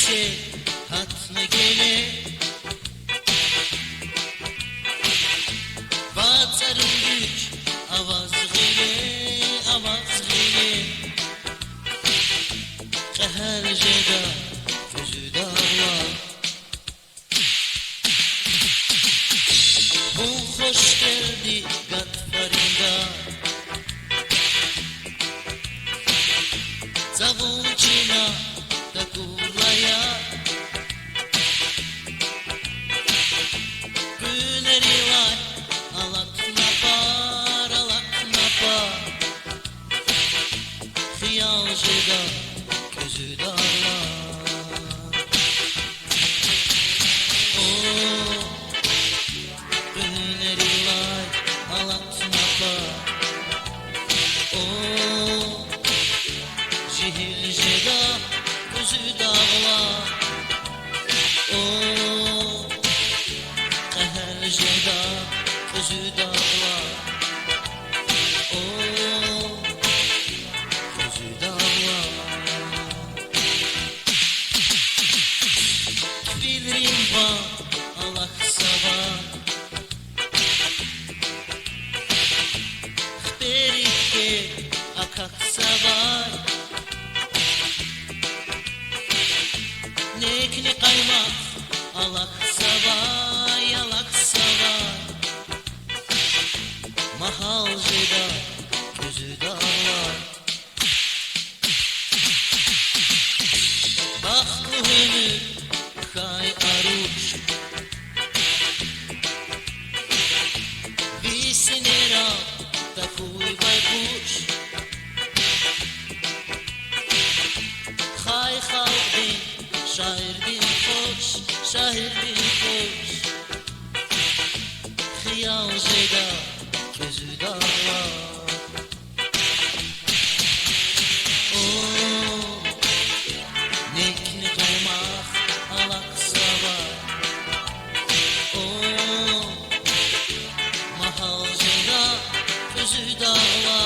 şey hatna gele Batarım güç avaz gele Qəhər jeda gözü dağla Bu hoş geldi qatfarında Zavunçina da kurlaya Güneri var alak napar Xiyal jeda gözü dağla Güneri var alak napar Cihil jeda gözü dağla Qəhər jeda gözü dağla Gözü dağla Bilirim var Allah savar Xberikte akak savar Nekli kaymak alak savay Mahal jeda gözü dağla Baxtlı hünür kay aruç Visinera takuy baykuş Kay halkın şahirdin hoş Xiyal jeda gözü dağla Nekli kaymak alak savar Mahal jeda gözü dağla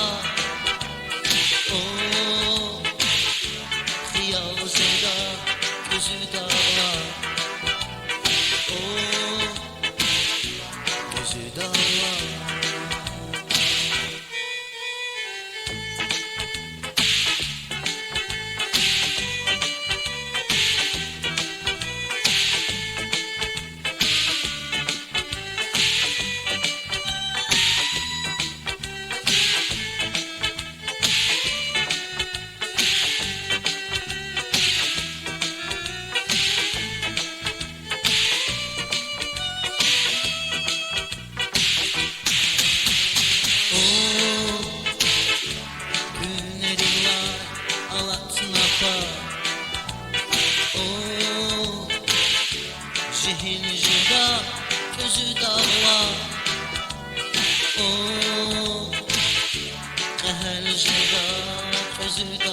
Xiyal jeda gözü dağla Gözü dağla Cihil jeda gözü dağla Qəhər jeda gözü dağla